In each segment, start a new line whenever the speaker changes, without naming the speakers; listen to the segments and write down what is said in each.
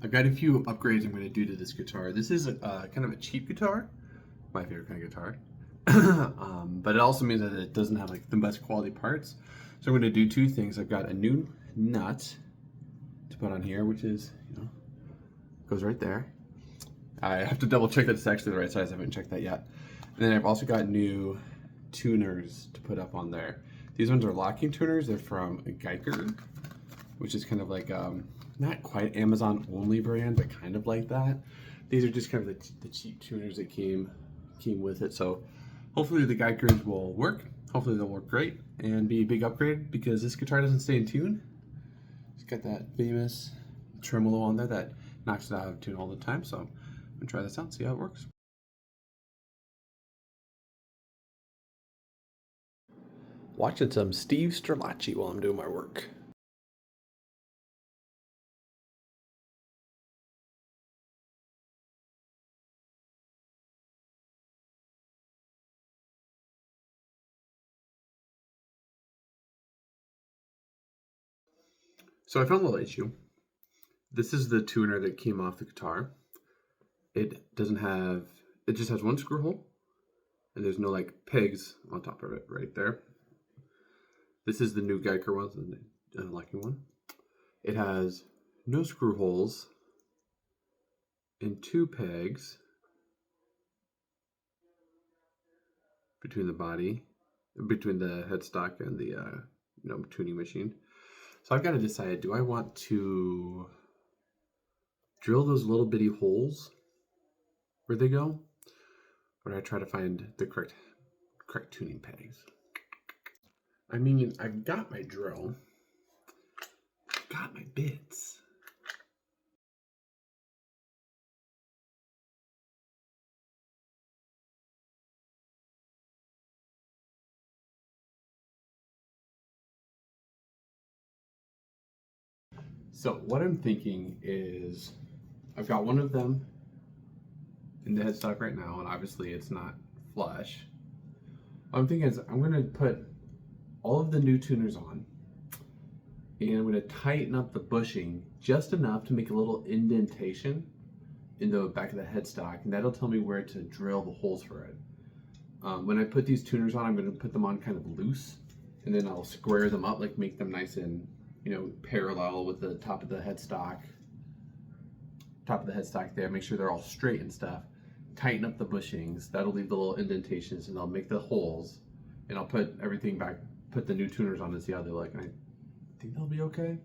I've got a few upgrades I'm going to do to this guitar. This is kind of a cheap guitar, my favorite kind of guitar, but it also means that it doesn't have like the best quality parts. So I'm going to do two things. I've got a new nut to put on here, which is, goes right there. I have to double check that it's actually the right size. I haven't checked that yet. And then I've also got new tuners to put up on there. These ones are locking tuners. They're from Geiger, which is kind of like not quite Amazon only brand, but kind of like that. These are just kind of the cheap tuners that came with it. So hopefully the Geigers will work. Hopefully they'll work great and be a big upgrade, because this guitar doesn't stay in tune. It's got that famous tremolo on there that knocks it out of tune all the time. So I'm gonna try this out, see how it works. Watching some Steve Strelacci while I'm doing my work. So I found a little issue. This is the tuner that came off the guitar. It doesn't have, it just has one screw hole, and there's no like pegs on top of it right there. This is the new Geiger one, the unlucky one. It has no screw holes and two pegs between the body, between the headstock and the tuning machine. So I've got to decide, do I want to drill those little bitty holes where they go, or do I try to find the correct tuning pegs? I mean, I've got my drill, I've got my bits. So what I'm thinking is, I've got one of them in the headstock right now, and obviously it's not flush. What I'm thinking is, I'm going to put all of the new tuners on, and I'm going to tighten up the bushing just enough to make a little indentation in the back of the headstock, and that'll tell me where to drill the holes for it. When I put these tuners on, I'm going to put them on kind of loose, and then I'll square them up, like make them nice and parallel with the top of the headstock there. Make sure they're all straight and stuff. Tighten up the bushings. That'll leave the little indentations, and I'll make the holes, and I'll put everything back, put the new tuners on and see how they look. And I think they'll be okay.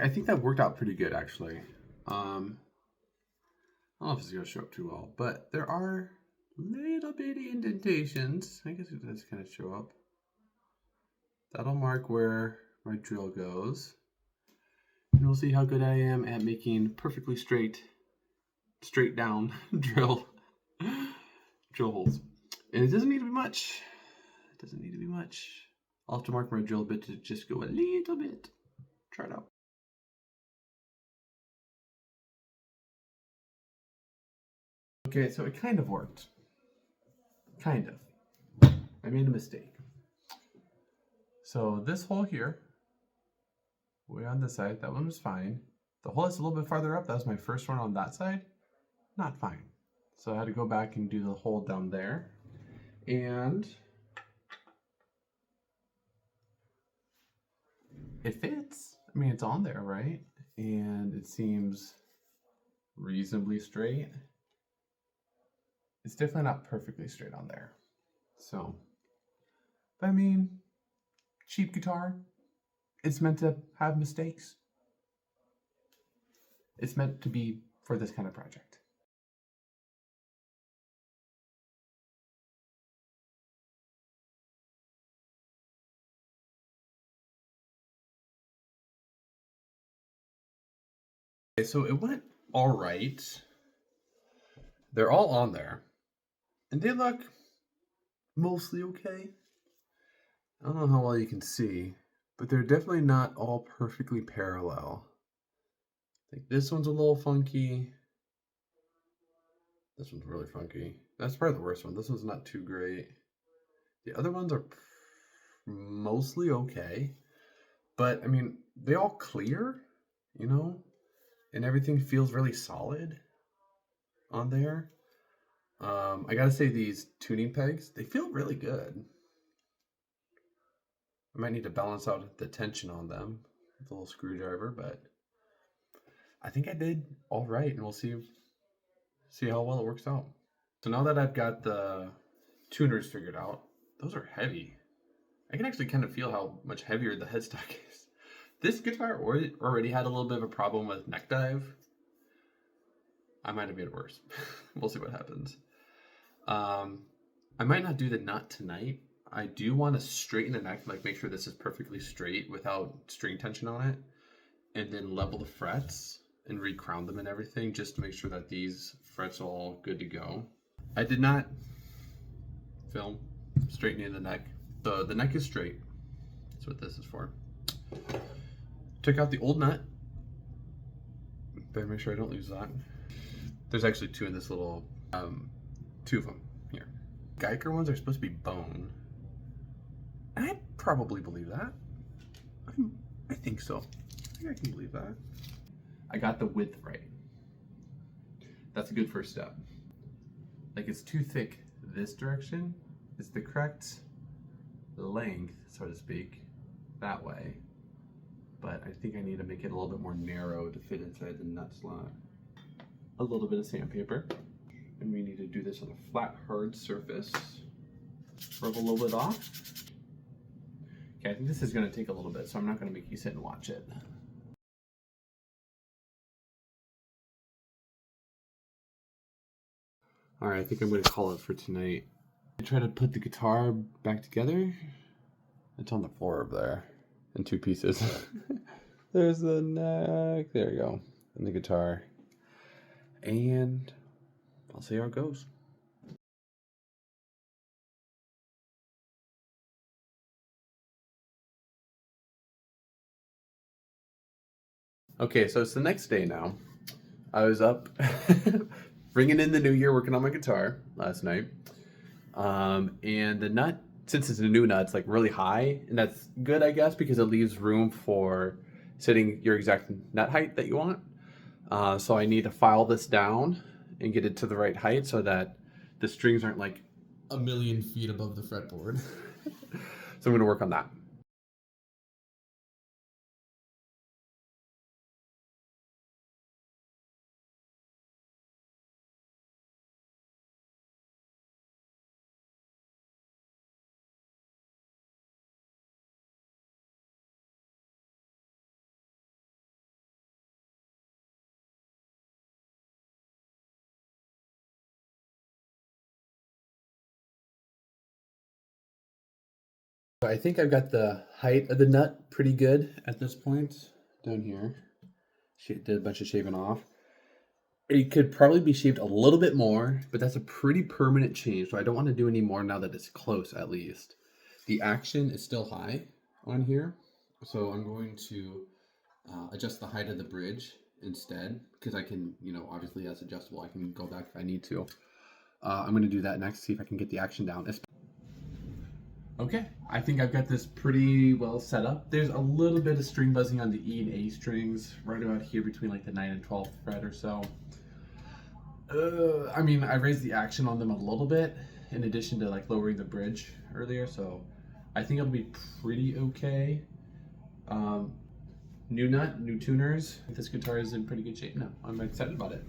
I think that worked out pretty good, actually. I don't know if it's going to show up too well, but there are little bitty indentations. I guess it does kind of show up. That'll mark where my drill goes. And we'll see how good I am at making perfectly straight down drill holes. And it doesn't need to be much. It doesn't need to be much. I'll have to mark my drill bit to just go a little bit. Try it out. Okay, so it kind of worked. Kind of. I made a mistake. So this hole here, way on this side, that one was fine. The hole that's a little bit farther up, that was my first one on that side, not fine. So I had to go back and do the hole down there. And it fits. I mean, it's on there, right? And it seems reasonably straight. It's definitely not perfectly straight on there. So, but I mean, cheap guitar, it's meant to have mistakes. It's meant to be for this kind of project. Okay, so it went all right. They're all on there, and they look mostly okay. I don't know how well you can see, but they're definitely not all perfectly parallel. I think this one's a little funky. This one's really funky. That's probably the worst one. This one's not too great. The other ones are mostly okay. But, I mean, they all clear, you know? And everything feels really solid on there. I gotta say, these tuning pegs, they feel really good. I might need to balance out the tension on them with a little screwdriver, but I think I did all right, and we'll see how well it works out. So now that I've got the tuners figured out, those are heavy. I can actually kind of feel how much heavier the headstock is. This guitar already had a little bit of a problem with neck dive. I might have made it worse. We'll see what happens. I might not do the nut tonight. I do want to straighten the neck, like make sure this is perfectly straight without string tension on it, and then level the frets and recrown them and everything, just to make sure that these frets are all good to go. I did not film straightening the neck. The neck is straight. That's what this is for. Took out the old nut. Better make sure I don't lose that. There's actually two in this little, two of them here. Geiger ones are supposed to be bone. I probably believe that. I think so. I think I can believe that. I got the width right. That's a good first step. Like, it's too thick this direction. It's the correct length, so to speak, that way. But I think I need to make it a little bit more narrow to fit inside the nut slot. A little bit of sandpaper. And we need to do this on a flat, hard surface. Rub a little bit off. Okay, I think this is going to take a little bit, so I'm not going to make you sit and watch it. All right, I think I'm going to call it for tonight. I try to put the guitar back together. It's on the floor over there in two pieces. There's the neck. There you go. And the guitar. And I'll see how it goes. Okay, so it's the next day now. I was up bringing in the new year, working on my guitar last night. And the nut, since it's a new nut, it's like really high, and that's good, I guess, because it leaves room for setting your exact nut height that you want. So I need to file this down and get it to the right height so that the strings aren't like a million feet above the fretboard. So I'm going to work on that. I think I've got the height of the nut pretty good at this point down here. She did a bunch of shaving off. It could probably be shaved a little bit more, but that's a pretty permanent change, so I don't want to do any more now that it's close, at least. The action is still high on here, so I'm going to adjust the height of the bridge instead, because I can, obviously that's adjustable. I can go back if I need to. I'm going to do that next, see if I can get the action down. Okay, I think I've got this pretty well set up. There's a little bit of string buzzing on the E and A strings, right about here between like the 9th and 12th fret or so. I mean, I raised the action on them a little bit, in addition to like lowering the bridge earlier, so I think it'll be pretty okay. New nut, new tuners. This guitar is in pretty good shape now. I'm excited about it.